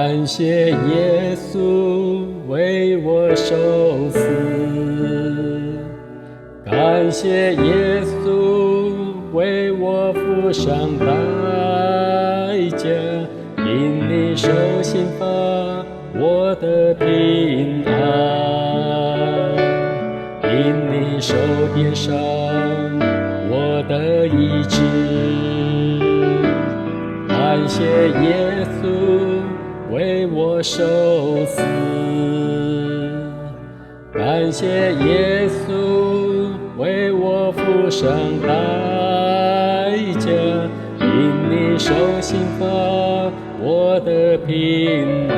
感谢耶稣为我受死，感谢耶稣为我付上代价，因你受刑罚，我的平安，因你受鞭伤，我的医治。感谢耶稣为我受死，感谢耶稣为我付上代价，因你受刑罚，我的平安，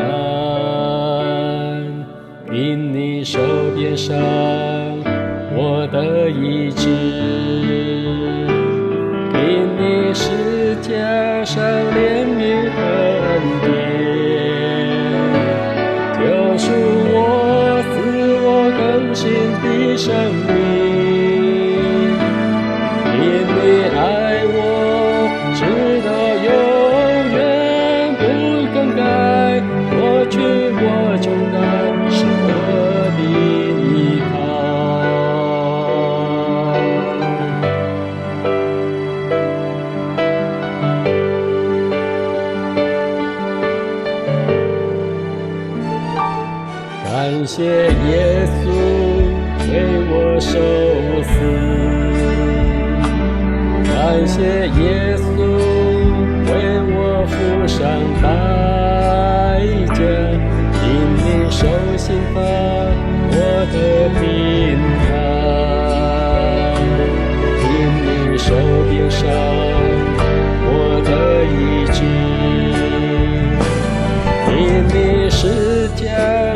因你受鞭伤，我的医治，因你十架上怜悯和恩典，救赎我自我更新的生命。因你爱我，直到永远不更改，脱去我重担，是我的依靠。感谢耶稣为我受死，感谢耶稣为我付上代价，因你受刑罚，我的平安，因你受鞭伤，我的医治，因你十架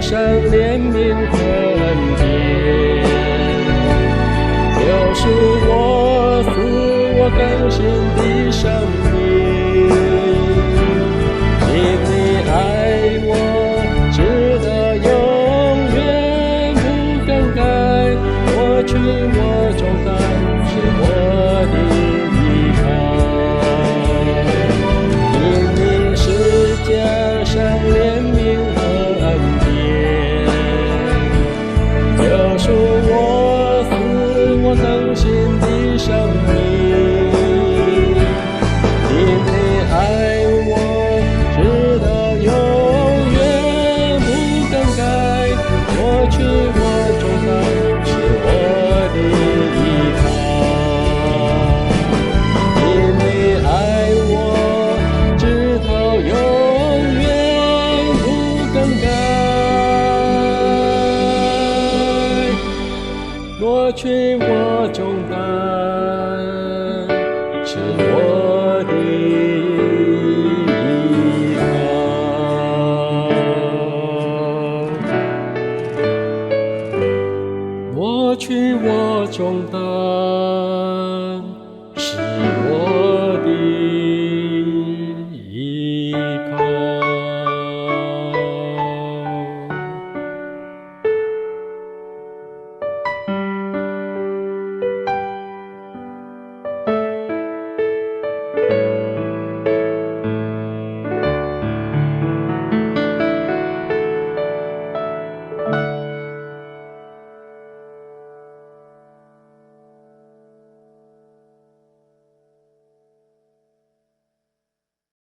上怜悯和恩典，救赎我自我更新的生命。因你爱我，直到永远不更改，脱去我重担，是我的依靠。因你十架上怜悯和恩典，救赎我自我更新的生命。因你爱我，直到永远不更改，脱去我重担，是我的依靠。因你爱我，直到永远不更改，脱去我重担，是我的依靠。脱去我重担，